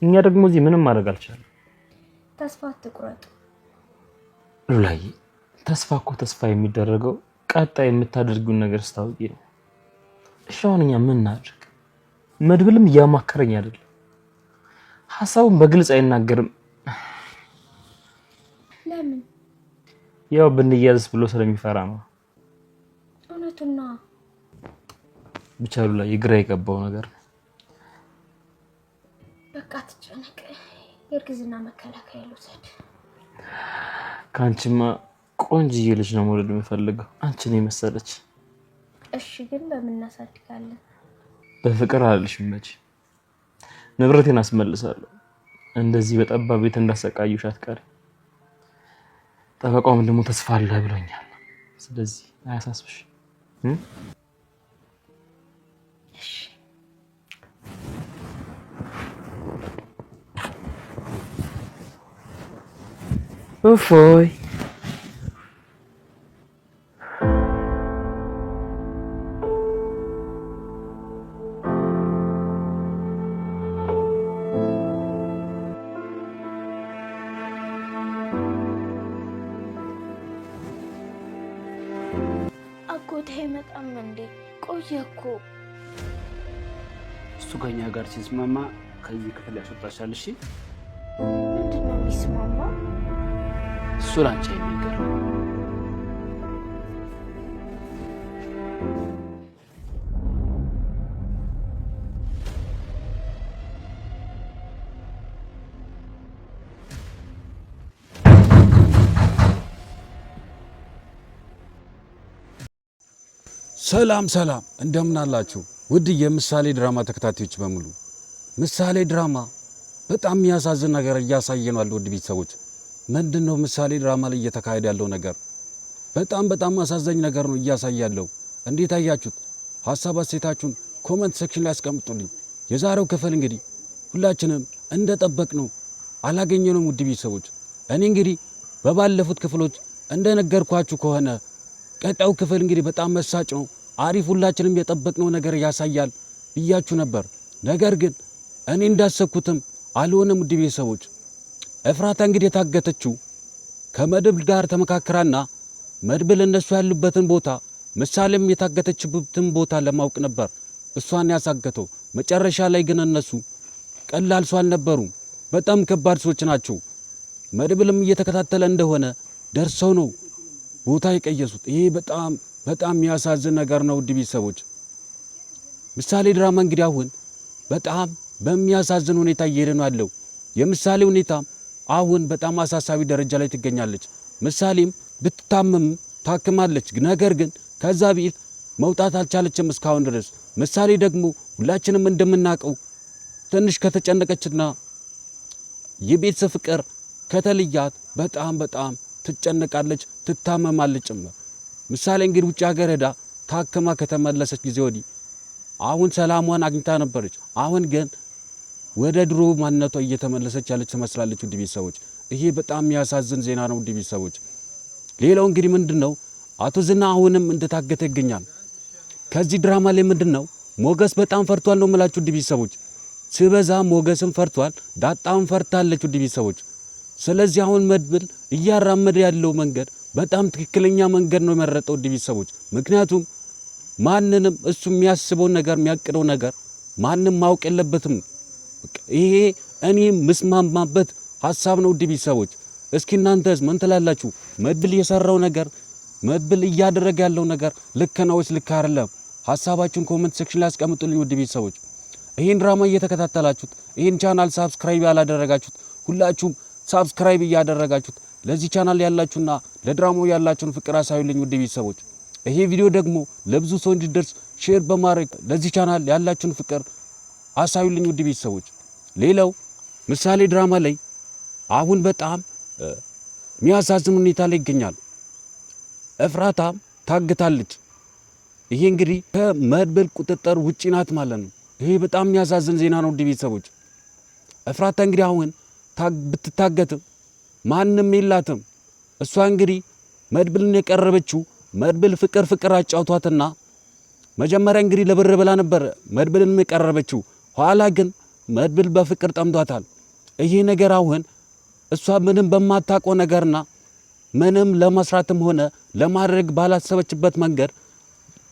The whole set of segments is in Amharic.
እኛ ደግሞ እዚህ ምንም ማድረግ አልቻለም። ተስፋ አትቁረጡ ሉላዬ። ተስፋ የሚደረገው ቀጣይ የምታደርጊውን ነገር ስታውቂ ነው። እሺ አሁን እኛ ምን እናድርግ? መድብልም እያማከረኝ አይደለም። ሐሳቡን በግልጽ አይናገርም። ለምን? ያው ብንያዝስ ብሎ ስለሚፈራ ነው። እውነቱና ብቻ ሉላዬ ግራ የገባው ነገር ነው። በቃ ትጨነቅ። የእርግዝና መከላከያ ልውሰድ። ካንቺማ ቆንጅዬ ልጅ ነው መውለድ የምፈልገው አንቺን የመሰለች። እሺ ግን በምን እናሳድጋለን? በፍቅር አልልሽም መቼ። ንብረቴን አስመልሳለሁ። እንደዚህ በጠባብ ቤት እንዳሰቃዩሽ አትቀሪ። ጠበቃውም ደግሞ ተስፋ አለ ብሎኛል። ስለዚህ አያሳስብሽ። እሺ እፎይ አጎቴ መጣም እንዴ? ቆየ እኮ። እሱ ከኛ ጋር ሲስማማ ከዚህ ክፍል ያስወጣሻል። እሺ ምንድነው የሚስማማው? እሱ ላንቺ አይነገር። ሰላም እንደምን አላችሁ? ውድ የምሳሌ ድራማ ተከታታዮች በሙሉ ምሳሌ ድራማ በጣም የሚያሳዝን ነገር እያሳየን ነው። ውድ ቤተሰቦች ምንድነው ምሳሌ ድራማ ላይ እየተካሄደ ያለው ነገር? በጣም አሳዛኝ ነገር ነው እያሳያለው። እንዴት አያችሁት? ሐሳብ አስተያየታችሁን ኮሜንት ሴክሽን ላይ አስቀምጡልኝ። የዛሬው ክፍል እንግዲህ ሁላችንም እንደጠበቅነው አላገኘነውም። ውድ ቤተሰቦች እኔ እንግዲህ በባለፉት ክፍሎች እንደነገርኳችሁ ከሆነ ቀጣዩ ክፍል እንግዲህ በጣም መሳጭ ነው፣ አሪፍ፣ ሁላችንም የጠበቅነው ነገር ያሳያል ብያችሁ ነበር። ነገር ግን እኔ እንዳሰብኩትም አልሆነም። ውድ ቤተሰቦች ኤፍራታ እንግዲህ የታገተችው ከመድብል ጋር ተመካከራና መድብል እነሱ ያሉበትን ቦታ ምሳሌም የታገተችበትን ቦታ ለማወቅ ነበር እሷን ያሳገተው። መጨረሻ ላይ ግን እነሱ ቀላል ሰው አልነበሩም፣ በጣም ከባድ ሰዎች ናቸው። መድብልም እየተከታተለ እንደሆነ ደርሰው ነው ቦታ የቀየሱት። ይሄ በጣም የሚያሳዝን ነገር ነው። ውድ ቤተሰቦች ምሳሌ ድራማ እንግዲህ አሁን በጣም በሚያሳዝን ሁኔታ እየሄደ ነው ያለው። የምሳሌ ሁኔታ አሁን በጣም አሳሳቢ ደረጃ ላይ ትገኛለች። ምሳሌም ብትታመም ታክማለች፣ ነገር ግን ከዛ ቤት መውጣት አልቻለችም እስካሁን ድረስ። ምሳሌ ደግሞ ሁላችንም እንደምናውቀው ትንሽ ከተጨነቀችና የቤተሰብ ፍቅር ከተለያት በጣም ትጨነቃለች፣ ትታመማለች ጭምር። ምሳሌ እንግዲህ ውጭ ሀገር ሄዳ ታክማ ከተመለሰች ጊዜ ወዲህ አሁን ሰላሟን አግኝታ ነበረች። አሁን ግን ወደ ድሮ ማንነቷ እየተመለሰች ያለች ትመስላለች። ውድ ቤተሰቦች ይሄ በጣም የሚያሳዝን ዜና ነው። ውድ ቤተሰቦች ሌላው እንግዲህ ምንድነው አቶ ዝና አሁንም እንደታገተ ይገኛል። ከዚህ ድራማ ላይ ምንድነው ሞገስ በጣም ፈርቷል ነው የምላችሁ። ውድ ቤተሰቦች ሲበዛ ሞገስም ፈርቷል፣ ዳጣም ፈርታለች። ውድ ቤተሰቦች ስለዚህ አሁን መድብል እያራመደ ያለው መንገድ በጣም ትክክለኛ መንገድ ነው የመረጠው። ውድ ቤተሰቦች ምክንያቱም ማንንም እሱ የሚያስበው ነገር የሚያቅደው ነገር ማንንም ማወቅ የለበትም። ይሄ እኔ መስማማበት ሐሳብ ነው። ውድ ቤተሰቦች እስኪ እናንተስ ምን ትላላችሁ? መድብል የሰራው ነገር መድብል እያደረገ ያለው ነገር ልክ ነው ወይስ ልክ አይደለም? ሐሳባችሁን ኮሜንት ሴክሽን ላይ አስቀምጡልኝ። ውድ ቤተሰቦች ይሄን ድራማ እየተከታተላችሁት ይሄን ቻናል ሳብስክራይብ ያላደረጋችሁት ሁላችሁም ሳብስክራይብ እያደረጋችሁት ለዚህ ቻናል ያላችሁና ለድራማው ያላችሁን ፍቅር አሳዩልኝ። ውድ ቤተሰቦች ይሄ ቪዲዮ ደግሞ ለብዙ ሰው እንዲደርስ ሼር በማድረግ ለዚህ ቻናል ያላችሁን ፍቅር አሳዩልኝ። ውድ ቤተሰቦች ሌላው ምሳሌ ድራማ ላይ አሁን በጣም የሚያሳዝን ሁኔታ ላይ ይገኛል። ኤፍራታም ታግታለች። ይሄ እንግዲህ ከመድብል ቁጥጥር ውጪ ናት ማለት ነው። ይሄ በጣም የሚያሳዝን ዜና ነው። ውድ ቤተሰቦች ኤፍራታ እንግዲህ አሁን ብትታገትም ማንም የላትም። እሷ እንግዲህ መድብልን የቀረበችው መድብል ፍቅር አጫውቷትና መጀመሪያ እንግዲህ ለብር ብላ ነበር መድብልን የቀረበችው። ኋላ ግን መድብል በፍቅር ጠምዷታል። ይሄ ነገር አሁን እሷ ምንም በማታውቀው ነገርና ምንም ለመስራትም ሆነ ለማድረግ ባላሰበችበት መንገድ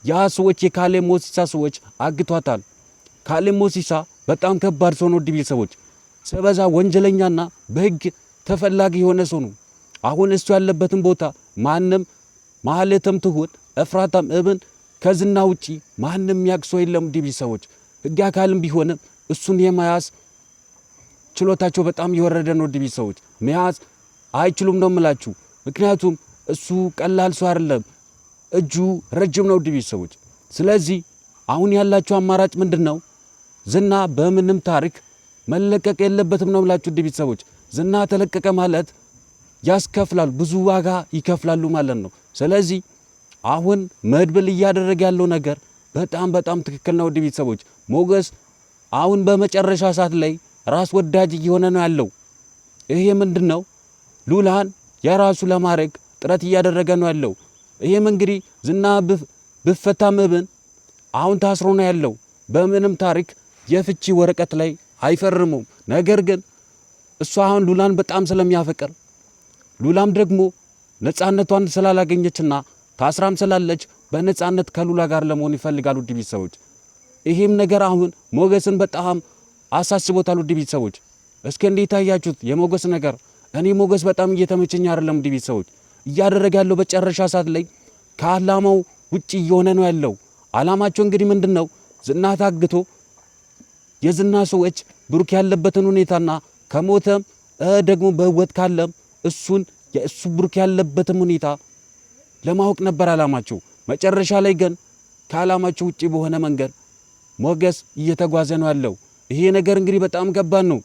ያ ሰዎች የካሌብ ሞሲሳ ሰዎች አግቷታል። ካሌብ ሞሲሳ በጣም ከባድ ሰው ነው። ውድ ቤተሰቦች ሰበዛ ወንጀለኛና በህግ ተፈላጊ የሆነ ሰው ነው። አሁን እሱ ያለበትን ቦታ ማንም ማህሌትም ትሁን ኤፍራታም እብን ከዝና ውጪ ማንም ያክሶ የለም። ውድ ቤተሰቦች ህግ አካልም ቢሆንም እሱን የመያዝ ችሎታቸው በጣም የወረደ ነው። ውድ ቤተሰቦች መያዝ አይችሉም ነው የምላችሁ። ምክንያቱም እሱ ቀላል ሰው አይደለም፣ እጁ ረጅም ነው። ውድ ቤተሰቦች ስለዚህ አሁን ያላችሁ አማራጭ ምንድነው? ዝና በምንም ታሪክ መለቀቅ የለበትም ነው የምላችሁ። ውድ ቤተሰቦች ዝና ተለቀቀ ማለት ያስከፍላሉ፣ ብዙ ዋጋ ይከፍላሉ ማለት ነው። ስለዚህ አሁን መድብል እያደረገ ያለው ነገር በጣም ትክክል ነው። ውድ ቤተሰቦች ሞገስ አሁን በመጨረሻ ሰዓት ላይ ራስ ወዳጅ እየሆነ ነው ያለው። ይሄ ምንድነው? ሉላን የራሱ ለማድረግ ጥረት እያደረገ ነው ያለው። ይሄም እንግዲህ ዝና ብፈታም እብን አሁን ታስሮ ነው ያለው። በምንም ታሪክ የፍቺ ወረቀት ላይ አይፈርሙም። ነገር ግን እሷ አሁን ሉላን በጣም ስለሚያፈቅር ሉላም ደግሞ ነፃነቷን ስላላገኘችና ታስራም ስላለች በነፃነት ከሉላ ጋር ለመሆን ይፈልጋሉ። ውድ ቤተሰቦች ይሄም ነገር አሁን ሞገስን በጣም አሳስቦታል። ውድ ቤተሰቦች እስኪ እንዴት አያችሁት የሞገስ ነገር? እኔ ሞገስ በጣም እየተመቸኝ አይደለም። ውድ ቤተሰቦች እያደረገ ያለው በጨረሻ ሰዓት ላይ ከዓላማው ውጪ እየሆነ ነው ያለው። ዓላማቸው እንግዲህ ምንድነው? ዝና ታግቶ የዝና ሰዎች ብሩክ ያለበትን ሁኔታና ከሞተም ደግሞ በህይወት ካለም እሱን የእሱ ብሩክ ያለበትን ሁኔታ ለማወቅ ነበር ዓላማቸው። መጨረሻ ላይ ግን ከዓላማቸው ውጪ በሆነ መንገድ ሞገስ እየተጓዘ ነው ያለው። ይሄ ነገር እንግዲህ በጣም ከባድ ነው።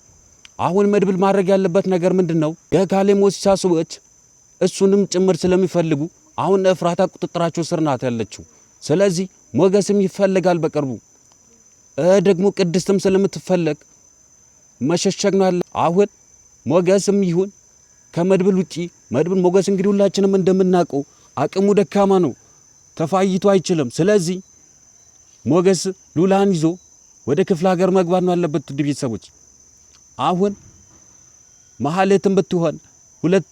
አሁን መድብል ማድረግ ያለበት ነገር ምንድነው? የካሌብ ሞሲሳ ሰዎች እሱንም ጭምር ስለሚፈልጉ አሁን ኤፍራታ ቁጥጥራቸው ስር ናት ያለችው። ስለዚህ ሞገስም ይፈልጋል በቅርቡ ደግሞ ቅድስትም ስለምትፈልግ መሸሸግ ነው ያለ። አሁን ሞገስም ይሁን ከመድብል ውጪ መድብል ሞገስ እንግዲህ ሁላችንም እንደምናውቀው አቅሙ ደካማ ነው፣ ተፋይቶ አይችልም። ስለዚህ ሞገስ ሉላን ይዞ ወደ ክፍለ ሀገር መግባት ነው ያለበት። ውድ ቤተሰቦች አሁን ማህሌትም ብትሆን ሁለት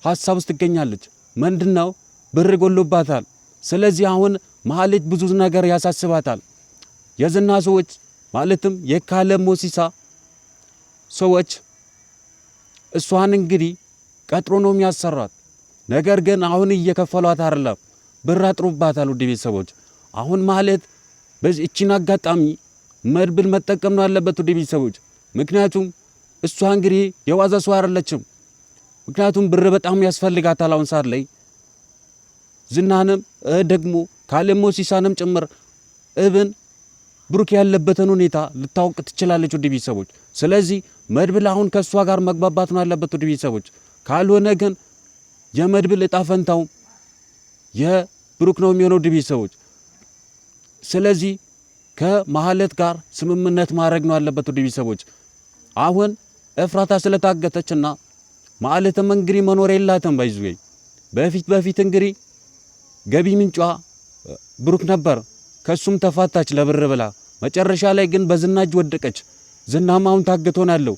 ሐሳብ ውስጥ ትገኛለች። ምንድነው? ብር ጎሎባታል። ስለዚህ አሁን ማህሌት ብዙ ነገር ያሳስባታል። የዝና ሰዎች ማለትም የካሌብ ሞሲሳ ሰዎች እሷን እንግዲህ ቀጥሮ ነው የሚያሰራት። ነገር ግን አሁን እየከፈሏት አይደለም፣ ብር አጥሮባታል። ውድ ቤተሰቦች አሁን ማህሌት በዚህችን አጋጣሚ መድብል መጠቀም ነው ያለበት። ውድ ቤተሰቦች ምክንያቱም እሷ እንግዲህ የዋዛ ሰው አይደለችም። ምክንያቱም ብር በጣም ያስፈልጋታል አሁን ሰዓት ላይ ዝናንም ደግሞ ካሌብ ሞሲሳንም ጭምር እብን ብሩክ ያለበትን ሁኔታ ልታውቅ ትችላለች። ውድ ቤተሰቦች ስለዚህ መድብል አሁን ከሷ ጋር መግባባት ነው ያለበት። ውድ ቤተሰቦች ካልሆነ ግን የመድብል እጣ ፈንታው የብሩክ ነው የሚሆነው። ውድ ቤተሰቦች ስለዚህ ከማህሌት ጋር ስምምነት ማድረግ ነው ያለበት። ውድ ቤተሰቦች አሁን ኤፍራታ ስለታገተችና ማህሌትም እንግዲህ መኖር የላትም ባይዙይ በፊት እንግዲህ ገቢ ምንጯ ብሩክ ነበር። ከሱም ተፋታች ለብር ብላ። መጨረሻ ላይ ግን በዝና እጅ ወደቀች። ዝናም አሁን ታግቶ ነው ያለው።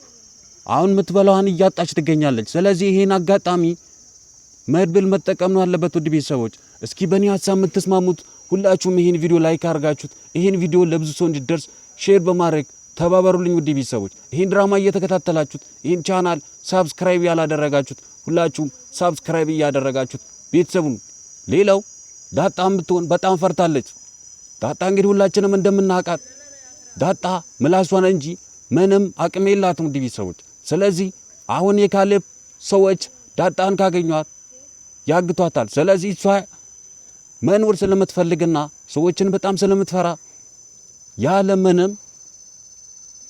አሁን ምትበላዋን እያጣች ትገኛለች። ስለዚህ ይሄን አጋጣሚ መድብል መጠቀም ነው ያለበት። ውድ ቤተሰቦች እስኪ በእኔ ሀሳብ የምትስማሙት ሁላችሁም ይሄን ቪዲዮ ላይክ አድርጋችሁት ይሄን ቪዲዮ ለብዙ ሰው እንዲደርስ ሼር በማድረግ ተባበሩልኝ። ውድ ቤተሰቦች ይሄን ድራማ እየተከታተላችሁት ይሄን ቻናል ሳብስክራይብ ያላደረጋችሁት ሁላችሁም ሳብስክራይብ እያደረጋችሁት ቤተሰቡን። ሌላው ዳጣም ብትሆን በጣም ፈርታለች። ዳጣ እንግዲህ ሁላችንም እንደምናውቃት ዳጣ ምላሷን እንጂ ምንም አቅም የላትም። ውድ ቤተሰቦች ስለዚህ አሁን የካሌብ ሰዎች ዳጣን ካገኟት ያግቷታል። ስለዚህ እሷ መኖር ስለምትፈልግና ሰዎችን በጣም ስለምትፈራ ያለ ምንም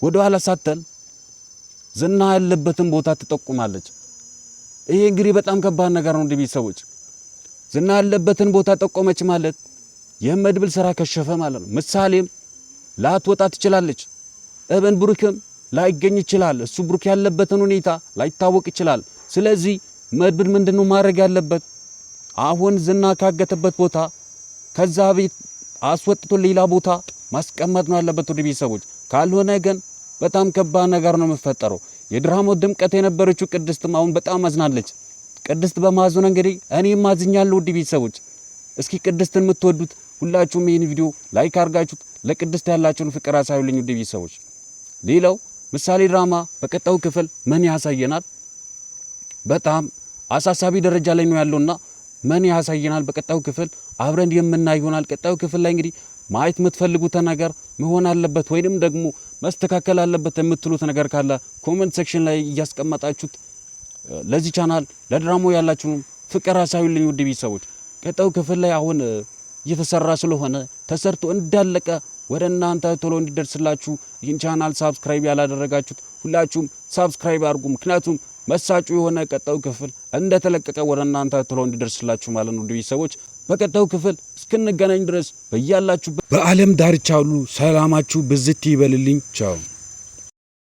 ወደ ኋላ ሳትል ዝና ያለበትን ቦታ ትጠቁማለች። ይሄ እንግዲህ በጣም ከባድ ነገር ነው። ውድ ቤተሰቦች ዝና ያለበትን ቦታ ጠቆመች ማለት የመድብል ስራ ከሸፈ ማለት ነው። ምሳሌም ላትወጣ ትችላለች። እብን ብሩክም ላይገኝ ይችላል። እሱ ብሩክ ያለበትን ሁኔታ ላይታወቅ ይችላል። ስለዚህ መድብል ምንድነው ማድረግ ያለበት? አሁን ዝና ካገተበት ቦታ ከዛ ቤት አስወጥቶ ሌላ ቦታ ማስቀመጥ ነው ያለበት። ወደ ቤተሰቦች ካልሆነ ግን በጣም ከባድ ነገር ነው የሚፈጠረው። የድራማው ድምቀት የነበረችው ቅድስትም አሁን በጣም አዝናለች። ቅድስት በማዘኗ እንግዲህ እኔም አዝኛለሁ። ውድ ቤተሰቦች እስኪ ቅድስትን የምትወዱት ሁላችሁም ይህን ቪዲዮ ላይክ አድርጋችሁት ለቅድስት ያላችሁን ፍቅር አሳዩልኝ። ውድ ቤተሰቦች ሌላው ምሳሌ ድራማ በቀጣዩ ክፍል ምን ያሳየናል? በጣም አሳሳቢ ደረጃ ላይ ነው ያለውና ምን ያሳየናል በቀጣዩ ክፍል አብረን የምናይ ይሆናል። ቀጣዩ ክፍል ላይ እንግዲህ ማየት የምትፈልጉት ነገር መሆን አለበት ወይንም ደግሞ መስተካከል አለበት የምትሉት ነገር ካለ ኮሜንት ሴክሽን ላይ እያስቀመጣችሁት ለዚህ ቻናል ለድራማው ያላችሁን ፍቅር አሳዩልኝ። ውድ ቤተሰቦች ቀጣዩ ክፍል ላይ አሁን እየተሰራ ስለሆነ ተሰርቶ እንዳለቀ ወደ እናንተ ቶሎ እንዲደርስላችሁ ይህን ቻናል ሳብስክራይብ ያላደረጋችሁት ሁላችሁም ሳብስክራይብ አድርጉ። ምክንያቱም መሳጩ የሆነ ቀጣዩ ክፍል እንደተለቀቀ ወደ እናንተ ቶሎ እንዲደርስላችሁ ማለት ነው። ውድ ቤተሰቦች በቀጣዩ ክፍል እስክንገናኝ ድረስ በያላችሁበት በዓለም ዳርቻ ሁሉ ሰላማችሁ ብዝት ይበልልኝ። ቻው።